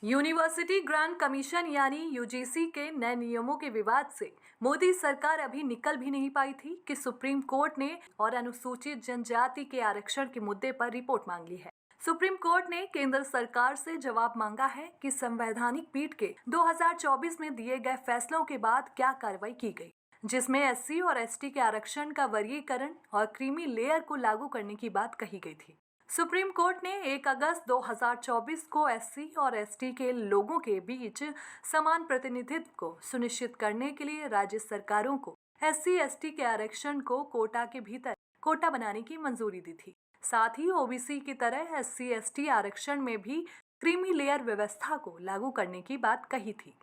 University grant commission यानी UGC के नए नियमों के विवाद से मोदी सरकार अभी निकल भी नहीं पाई थी कि सुप्रीम कोर्ट ने और अनुसूचित जनजाति के आरक्षण के मुद्दे पर रिपोर्ट मांग ली है। सुप्रीम कोर्ट ने केंद्र सरकार से जवाब मांगा है कि संवैधानिक पीठ के 2024 में दिए गए फैसलों के बाद क्या कार्रवाई की गई, जिसमें एससी और एसटी के आरक्षण का वर्गीकरण और क्रीमी लेयर को लागू करने की बात कही गई थी। सुप्रीम कोर्ट ने 1 अगस्त 2024 को एससी और एसटी के लोगों के बीच समान प्रतिनिधित्व को सुनिश्चित करने के लिए राज्य सरकारों को एससी एसटी के आरक्षण को कोटा के भीतर कोटा बनाने की मंजूरी दी थी। साथ ही ओबीसी की तरह एससी एसटी आरक्षण में भी क्रीमी लेयर व्यवस्था को लागू करने की बात कही थी।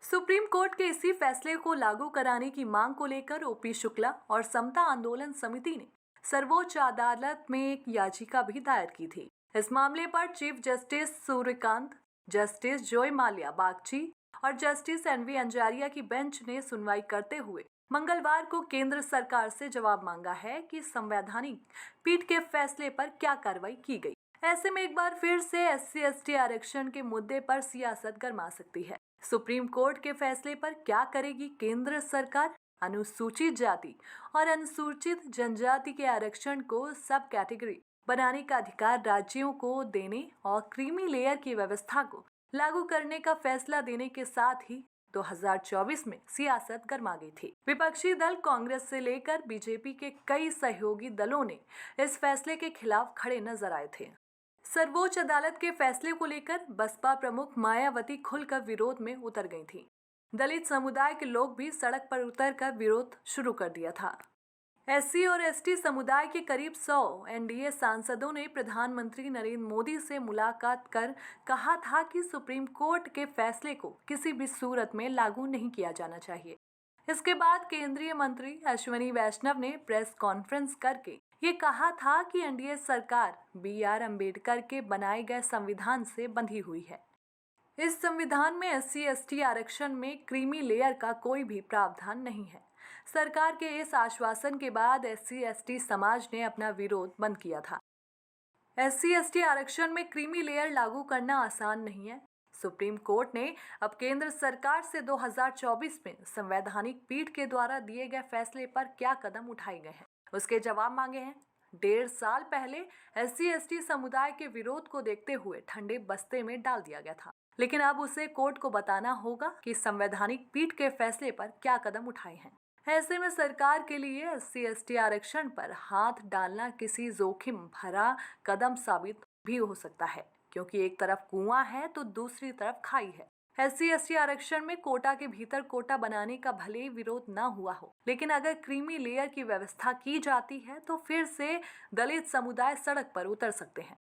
सुप्रीम कोर्ट के इसी फैसले को लागू कराने की मांग को लेकर ओपी शुक्ला और समता आंदोलन समिति ने सर्वोच्च अदालत में एक याचिका भी दायर की थी। इस मामले पर chief justice Suryakant, justice Joy Mallya Bagchi और जस्टिस एनवी अंजारिया की बेंच ने सुनवाई करते हुए मंगलवार को केंद्र सरकार से जवाब मांगा है कि संवैधानिक पीठ के फैसले पर क्या कार्रवाई की गई। ऐसे में एक बार फिर से एससी एसटी आरक्षण के मुद्दे पर सियासत गरमा सकती है। सुप्रीम कोर्ट के फैसले पर क्या करेगी केंद्र सरकार? अनुसूचित जाति और अनुसूचित जनजाति के आरक्षण को सब कैटेगरी बनाने का अधिकार राज्यों को देने और क्रीमी लेयर की व्यवस्था को लागू करने का फैसला देने के साथ ही 2024 में सियासत गरमा गई थी। विपक्षी दल कांग्रेस से लेकर बीजेपी के कई सहयोगी दलों ने इस फैसले के खिलाफ खड़े नजर आए थे। सर्वोच्च अदालत के फैसले को लेकर बसपा प्रमुख मायावती खुलकर विरोध में उतर गई थी। दलित समुदाय के लोग भी सड़क पर उतरकर विरोध शुरू कर दिया था। एससी और एसटी समुदाय के करीब 100 एनडीए सांसदों ने प्रधानमंत्री नरेंद्र मोदी से मुलाकात कर कहा था कि सुप्रीम कोर्ट के फैसले को किसी भी सूरत में लागू नहीं किया जाना चाहिए। इसके बाद केंद्रीय मंत्री अश्विनी वैष्णव ने प्रेस कॉन्फ्रेंस करके ये कहा था कि एनडीए सरकार BR अम्बेडकर के बनाए गए संविधान से बंधी हुई है। इस संविधान में एससी एसटी आरक्षण में क्रीमी लेयर का कोई भी प्रावधान नहीं है। सरकार के इस आश्वासन के बाद एससी एसटी समाज ने अपना विरोध बंद किया था। एससी एसटी आरक्षण में क्रीमी लेयर लागू करना आसान नहीं है। सुप्रीम कोर्ट ने अब केंद्र सरकार से 2024 में संवैधानिक पीठ के द्वारा दिए गए फैसले पर क्या कदम उठाए गए हैं, उसके जवाब मांगे हैं। 1.5 साल पहले एससी एसटी समुदाय के विरोध को देखते हुए ठंडे बस्ते में डाल दिया गया था, लेकिन अब उसे कोर्ट को बताना होगा कि संवैधानिक पीठ के फैसले पर क्या कदम उठाए हैं। ऐसे में सरकार के लिए एससी एसटी आरक्षण पर हाथ डालना किसी जोखिम भरा कदम साबित भी हो सकता है, क्योंकि एक तरफ कुआं है तो दूसरी तरफ खाई है। एससी एसटी आरक्षण में कोटा के भीतर कोटा बनाने का भले विरोध ना हुआ हो, लेकिन अगर क्रीमी लेयर की व्यवस्था की जाती है तो फिर से दलित समुदाय सड़क पर उतर सकते हैं।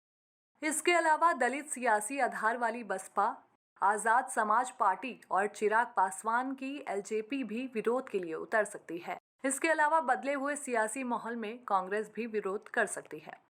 इसके अलावा दलित सियासी आधार वाली बसपा, आजाद समाज पार्टी और चिराग पासवान की एलजेपी भी विरोध के लिए उतर सकती है। इसके अलावा बदले हुए सियासी माहौल में कांग्रेस भी विरोध कर सकती है।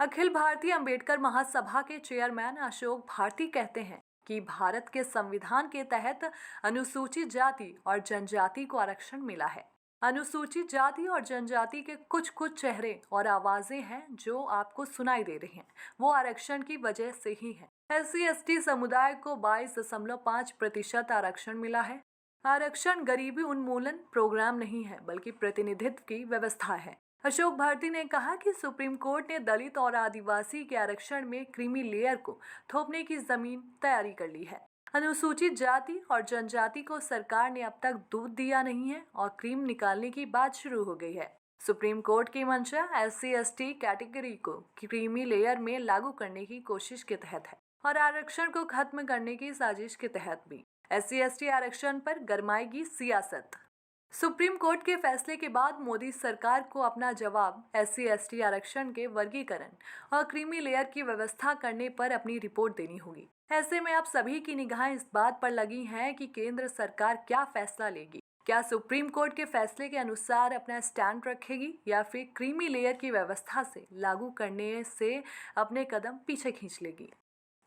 अखिल भारतीय अंबेडकर महासभा के चेयरमैन अशोक भारती कहते हैं कि भारत के संविधान के तहत अनुसूचित जाति और जनजाति को आरक्षण मिला है। अनुसूचित जाति और जनजाति के कुछ चेहरे और आवाजें हैं जो आपको सुनाई दे रही हैं, वो आरक्षण की वजह से ही है। एससी एसटी समुदाय को 22.5% आरक्षण मिला है। आरक्षण गरीबी उन्मूलन प्रोग्राम नहीं है, बल्कि प्रतिनिधित्व की व्यवस्था है। अशोक भारती ने कहा कि सुप्रीम कोर्ट ने दलित और आदिवासी के आरक्षण में क्रीमी लेयर को थोपने की जमीन तैयारी कर ली है। अनुसूचित जाति और जनजाति को सरकार ने अब तक दूध दिया नहीं है और क्रीम निकालने की बात शुरू हो गई है। सुप्रीम कोर्ट की मंशा एससी एसटी कैटेगरी को क्रीमी लेयर में लागू करने की कोशिश के तहत है और आरक्षण को खत्म करने की साजिश के तहत भी। एससी एसटी आरक्षण पर गरमाएगी सियासत। सुप्रीम कोर्ट के फैसले के बाद मोदी सरकार को अपना जवाब एससी एसटी आरक्षण के वर्गीकरण और क्रीमी लेयर की व्यवस्था करने पर अपनी रिपोर्ट देनी होगी। ऐसे में आप सभी की निगाहें इस बात पर लगी हैं कि केंद्र सरकार क्या फैसला लेगी। क्या सुप्रीम कोर्ट के फैसले के अनुसार अपना स्टैंड रखेगी या फिर क्रीमी लेयर की व्यवस्था से लागू करने से अपने कदम पीछे खींच लेगी।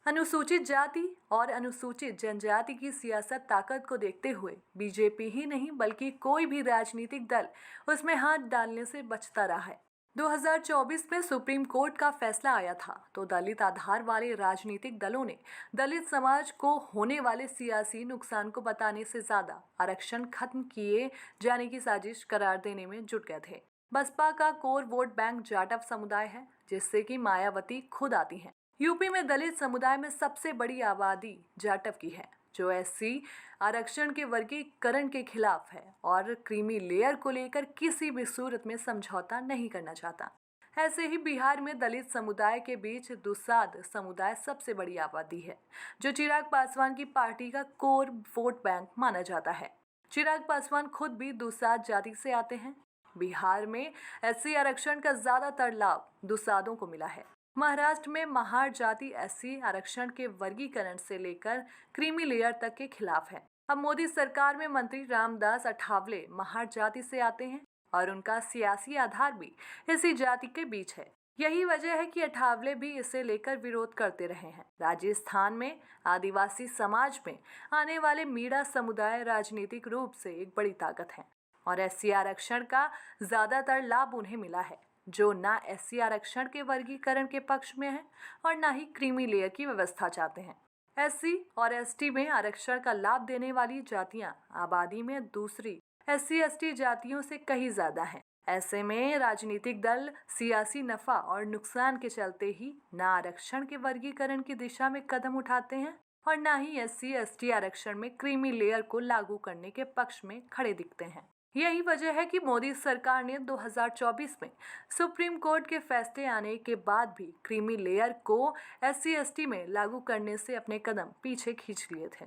अनुसूचित जाति और अनुसूचित जनजाति की सियासत ताकत को देखते हुए बीजेपी ही नहीं बल्कि कोई भी राजनीतिक दल उसमें हाथ डालने से बचता रहा है। 2024 में सुप्रीम कोर्ट का फैसला आया था तो दलित आधार वाले राजनीतिक दलों ने दलित समाज को होने वाले सियासी नुकसान को बताने से ज्यादा आरक्षण खत्म किए जाने की साजिश करार देने में जुट गए थे। बसपा का कोर वोट बैंक जाटव समुदाय है, जिससे कि मायावती खुद आती हैं। यूपी में दलित समुदाय में सबसे बड़ी आबादी जाटव की है, जो एससी आरक्षण के वर्गीकरण के खिलाफ है और क्रीमी लेयर को लेकर किसी भी सूरत में समझौता नहीं करना चाहता। ऐसे ही बिहार में दलित समुदाय के बीच दुसाध समुदाय सबसे बड़ी आबादी है, जो चिराग पासवान की पार्टी का कोर वोट बैंक माना जाता है। चिराग पासवान खुद भी दुसाध जाति से आते हैं। बिहार में एससी आरक्षण का ज्यादातर लाभ दुसाधों को मिला है। महाराष्ट्र में महार जाति एससी आरक्षण के वर्गीकरण से लेकर क्रीमी लेयर तक के खिलाफ है। अब मोदी सरकार में मंत्री रामदास अठावले महार जाति से आते हैं और उनका सियासी आधार भी इसी जाति के बीच है। यही वजह है कि अठावले भी इसे लेकर विरोध करते रहे हैं। राजस्थान में आदिवासी समाज में आने वाले मीणा समुदाय राजनीतिक रूप से एक बड़ी ताकत है और एससी आरक्षण का ज्यादातर लाभ उन्हें मिला है, जो ना एससी आरक्षण के वर्गीकरण के पक्ष में है और ना ही क्रीमी लेयर की व्यवस्था चाहते हैं। एससी और एसटी में आरक्षण का लाभ देने वाली जातियां आबादी में दूसरी एससी एसटी जातियों से कहीं ज्यादा हैं। ऐसे में राजनीतिक दल सियासी नफा और नुकसान के चलते ही ना आरक्षण के वर्गीकरण की दिशा में कदम उठाते हैं और ना ही एससी एसटी आरक्षण में क्रीमी लेयर को लागू करने के पक्ष में खड़े दिखते हैं। यही वजह है कि मोदी सरकार ने 2024 में सुप्रीम कोर्ट के फैसले आने के बाद भी क्रीमी लेयर को एससी एसटी में लागू करने से अपने कदम पीछे खींच लिए थे।